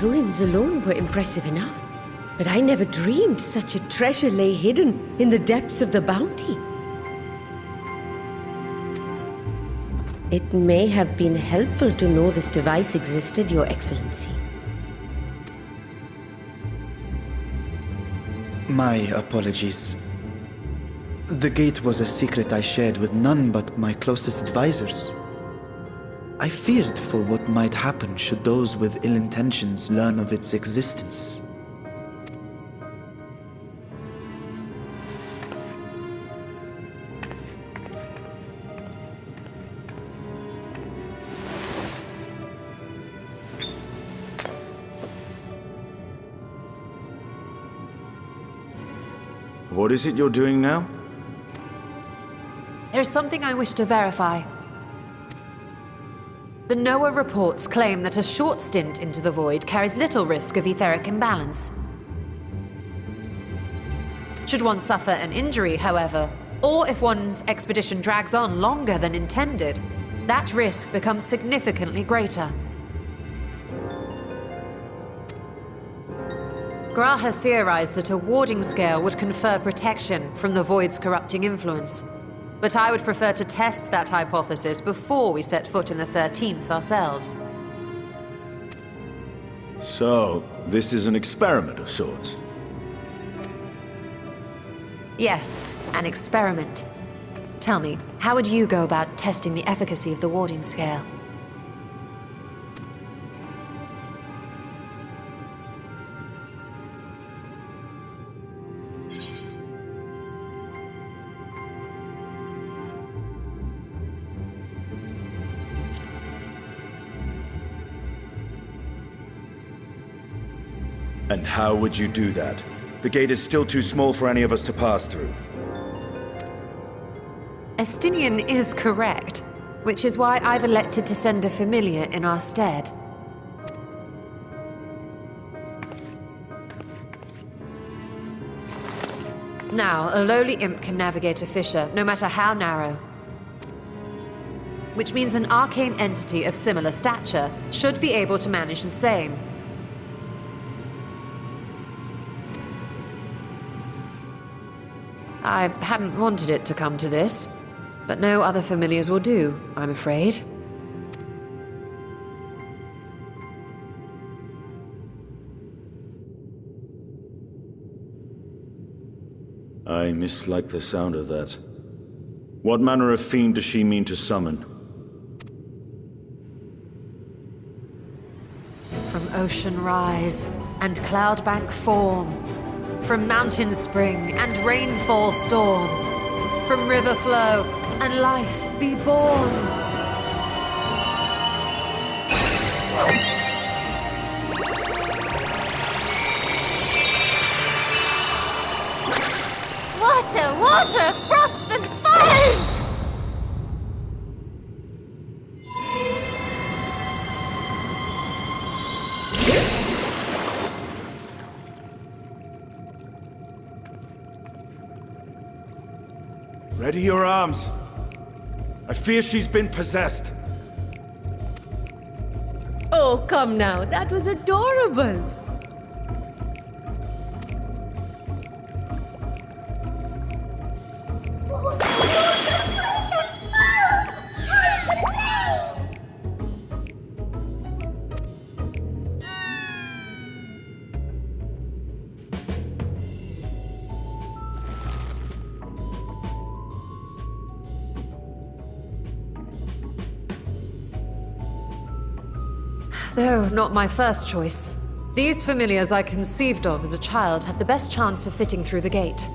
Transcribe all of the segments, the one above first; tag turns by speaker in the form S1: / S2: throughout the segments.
S1: ruins alone were impressive enough. But I never dreamed such a treasure lay hidden in the depths of the bounty. It may have been helpful to know this device existed, Your Excellency.
S2: My apologies. The gate was a secret I shared with none but my closest advisors. I feared for what might happen should those with ill intentions learn of its existence.
S3: What is it you're doing now?
S4: There's something I wish to verify. The NOAA reports claim that a short stint into the void carries little risk of etheric imbalance. Should one suffer an injury, however, or if one's expedition drags on longer than intended, that risk becomes significantly greater. Graha theorized that a warding scale would confer protection from the void's corrupting influence. But I would prefer to test that hypothesis before we set foot in the 13th ourselves.
S3: So, this is an experiment of sorts?
S4: Yes, an experiment. Tell me, how would you go about testing the efficacy of the warding scale?
S3: And how would you do that? The gate is still too small for any of us to pass through.
S4: Estinian is correct, which is why I've elected to send a familiar in our stead. Now, a lowly imp can navigate a fissure, no matter how narrow. Which means an arcane entity of similar stature should be able to manage the same. I hadn't wanted it to come to this, but no other familiars will do, I'm afraid.
S3: I mislike the sound of that. What manner of fiend does she mean to summon?
S4: From ocean rise and cloudbank form, from mountain spring and rainfall storm, from river flow and life be born. Water, water, froth and foam!
S3: Ready your arms. I fear she's been possessed.
S1: Oh, come now. That was adorable.
S4: Though not my first choice. These familiars I conceived of as a child have the best chance of fitting through the gate.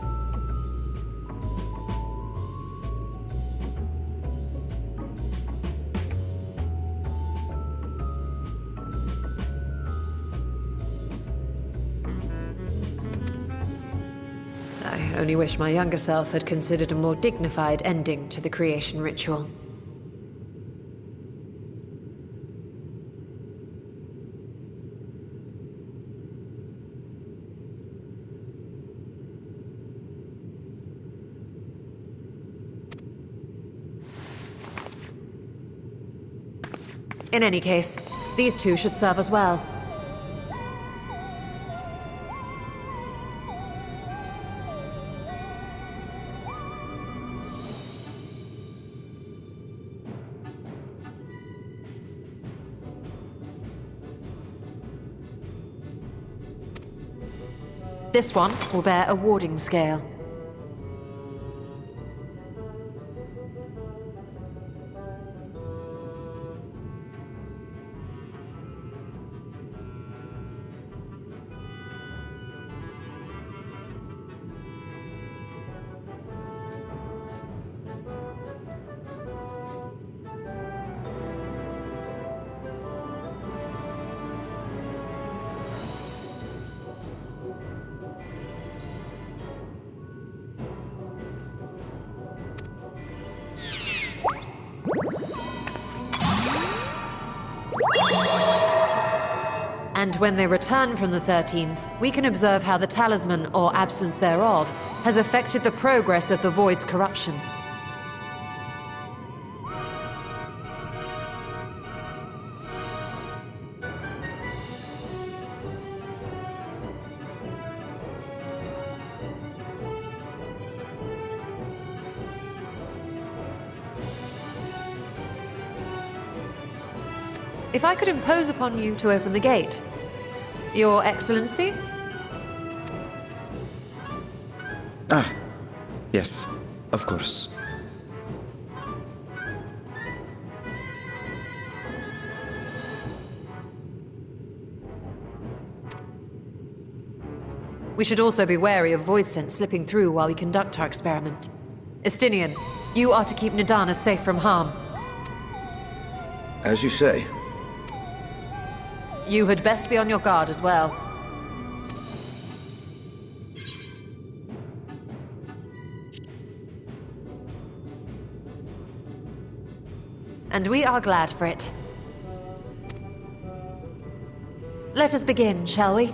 S4: I only wish my younger self had considered a more dignified ending to the creation ritual. In any case, these two should serve us well. This one will bear a warding scale. And when they return from the 13th, we can observe how the talisman, or absence thereof, has affected the progress of the Void's corruption. If I could impose upon you to open the gate. Your Excellency?
S2: Ah, yes, of course.
S4: We should also be wary of void scent slipping through while we conduct our experiment. Estinian, you are to keep Nidana safe from harm.
S3: As you say.
S4: You had best be on your guard as well. And we are glad for it. Let us begin, shall we?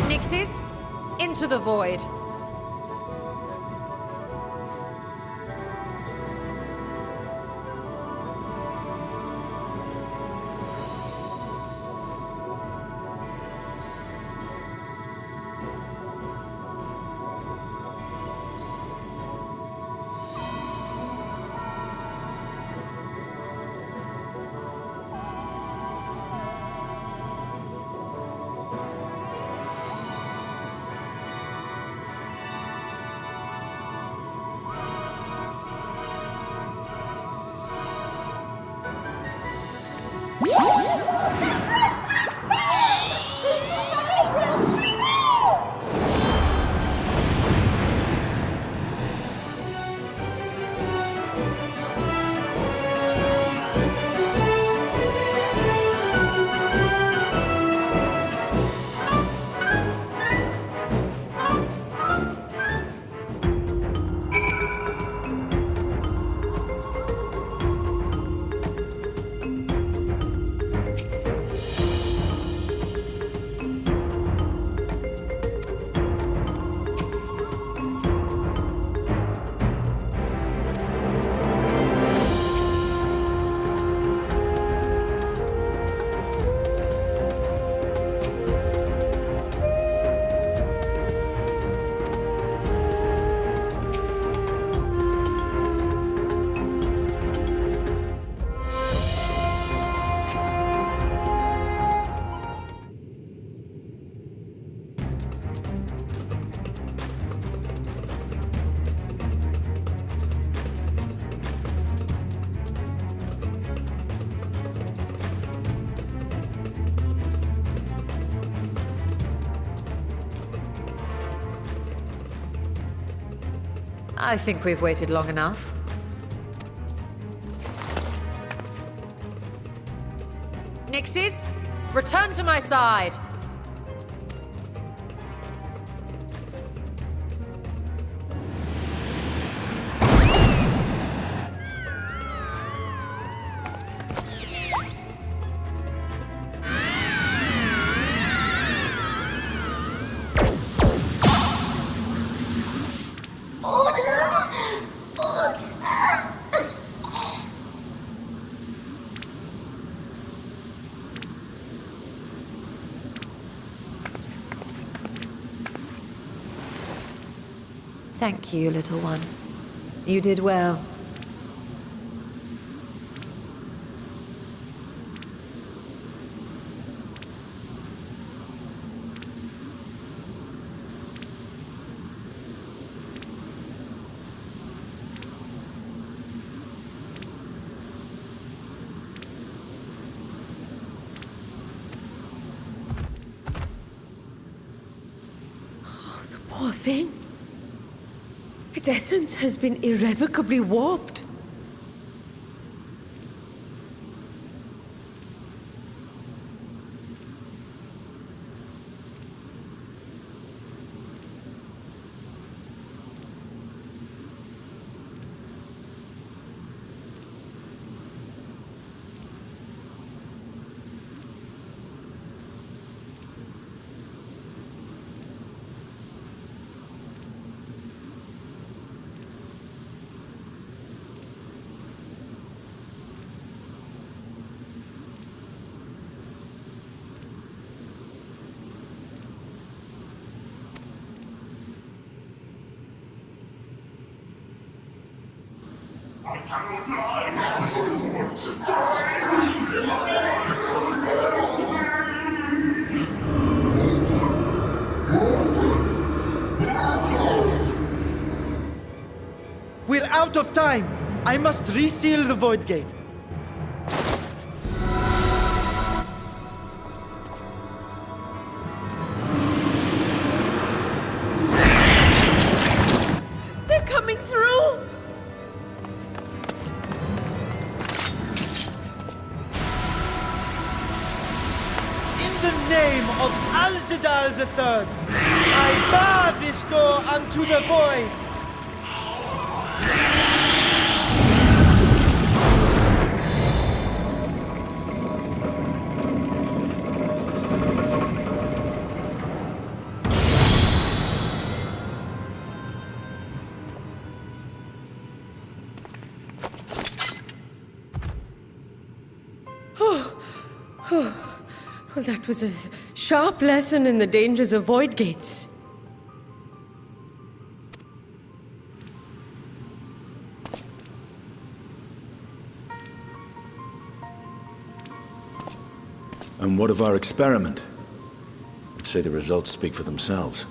S4: Nixies, into the void. I think we've waited long enough. Nixies, return to my side! Thank you, little one. You did well.
S1: Poor thing. Its essence has been irrevocably warped.
S2: We're out of time! I must reseal the Void Gate.
S1: They're coming through!
S2: In the name of Alzadal III, I bar this door unto the void!
S1: Well, that was a sharp lesson in the dangers of void gates.
S3: And what of our experiment? I'd say the results speak for themselves.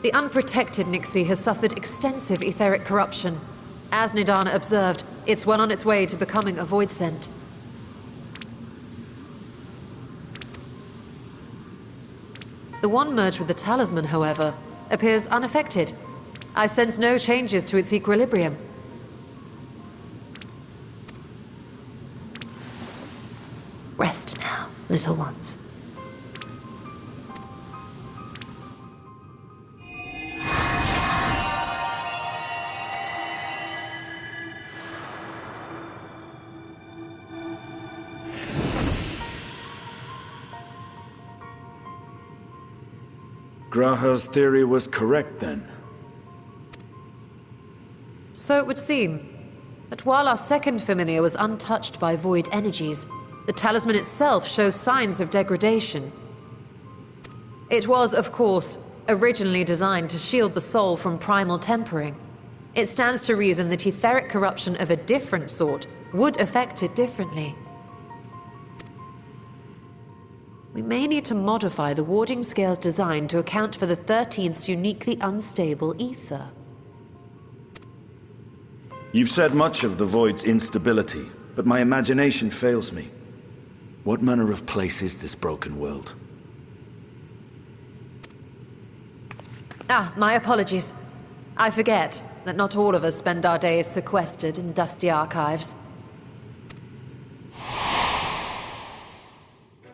S4: The unprotected Nixie has suffered extensive etheric corruption. As Nidana observed, it's well on its way to becoming a void scent. The one merged with the talisman, however, appears unaffected. I sense no changes to its equilibrium. Rest now, little ones.
S3: Graha's theory was correct, then.
S4: So it would seem that while our second familiar was untouched by void energies, the talisman itself shows signs of degradation. It was, of course, originally designed to shield the soul from primal tempering. It stands to reason that etheric corruption of a different sort would affect it differently. We may need to modify the warding scale's design to account for the 13th's uniquely unstable ether.
S3: You've said much of the Void's instability, but my imagination fails me. What manner of place is this broken world?
S4: My apologies. I forget that not all of us spend our days sequestered in dusty archives.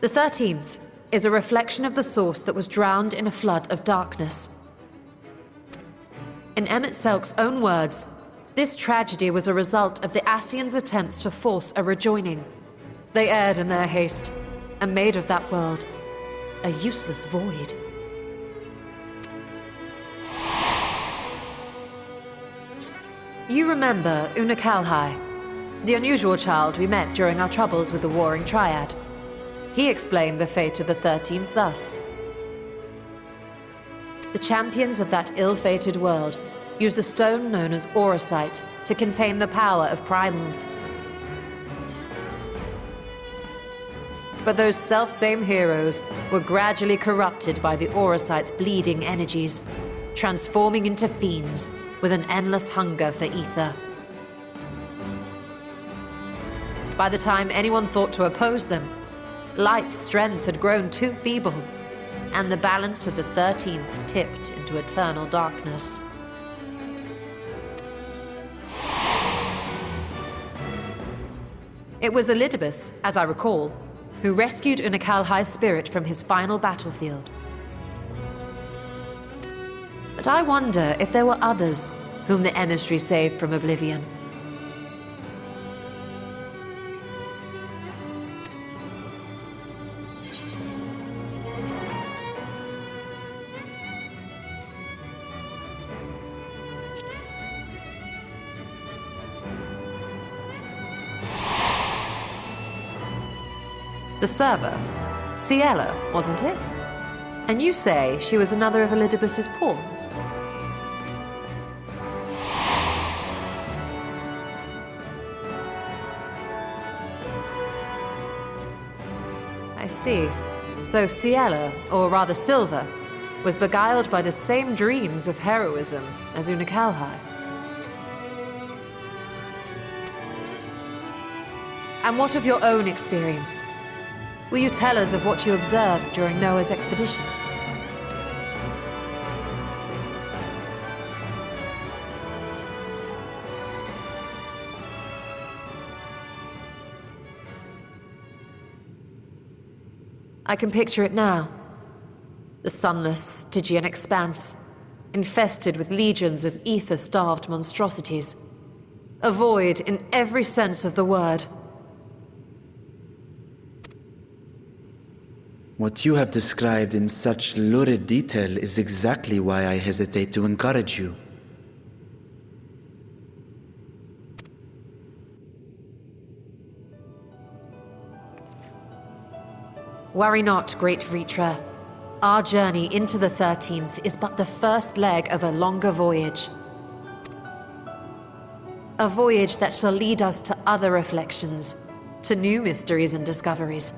S4: The 13th is a reflection of the source that was drowned in a flood of darkness. In Emmett Selk's own words, this tragedy was a result of the Ascians' attempts to force a rejoining. They erred in their haste, and made of that world a useless void. You remember Una Kalhai, the unusual child we met during our troubles with the Warring Triad. He explained the fate of the 13th thus. The champions of that ill-fated world used the stone known as Auracite to contain the power of primals. But those self-same heroes were gradually corrupted by the Auracite's bleeding energies, transforming into fiends with an endless hunger for ether. By the time anyone thought to oppose them, Light's strength had grown too feeble, and the balance of the 13th tipped into eternal darkness. It was Elidibus, as I recall, who rescued Unakalhai's spirit from his final battlefield. But I wonder if there were others whom the emissary saved from oblivion. The server, Ciela, wasn't it? And you say she was another of Elidibus's pawns? I see. So Ciela, or rather Silva, was beguiled by the same dreams of heroism as Unakalhai. And what of your own experience? Will you tell us of what you observed during Noah's expedition? I can picture it now. The sunless, Stygian expanse, infested with legions of ether-starved monstrosities. A void in every sense of the word.
S2: What you have described in such lurid detail is exactly why I hesitate to encourage you.
S4: Worry not, great Vritra. Our journey into the 13th is but the first leg of a longer voyage. A voyage that shall lead us to other reflections, to new mysteries and discoveries.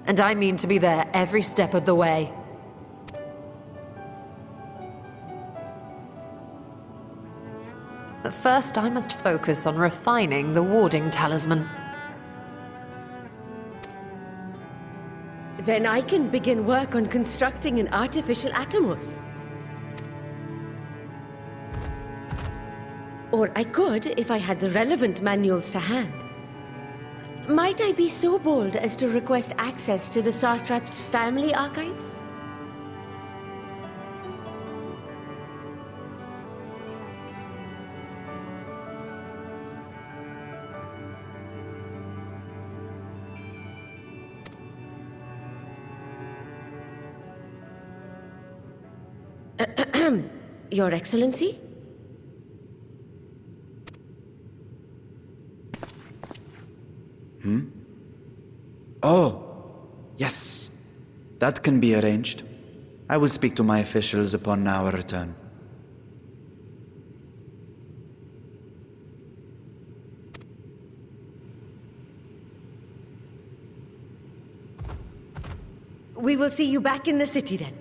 S4: And I mean to be there every step of the way. But first, I must focus on refining the warding talisman.
S1: Then I can begin work on constructing an artificial Atomos. Or I could if I had the relevant manuals to hand. Might I be so bold as to request access to the Satrap's family archives? Your Excellency?
S2: Oh, yes. That can be arranged. I will speak to my officials upon our return.
S1: We will see you back in the city then.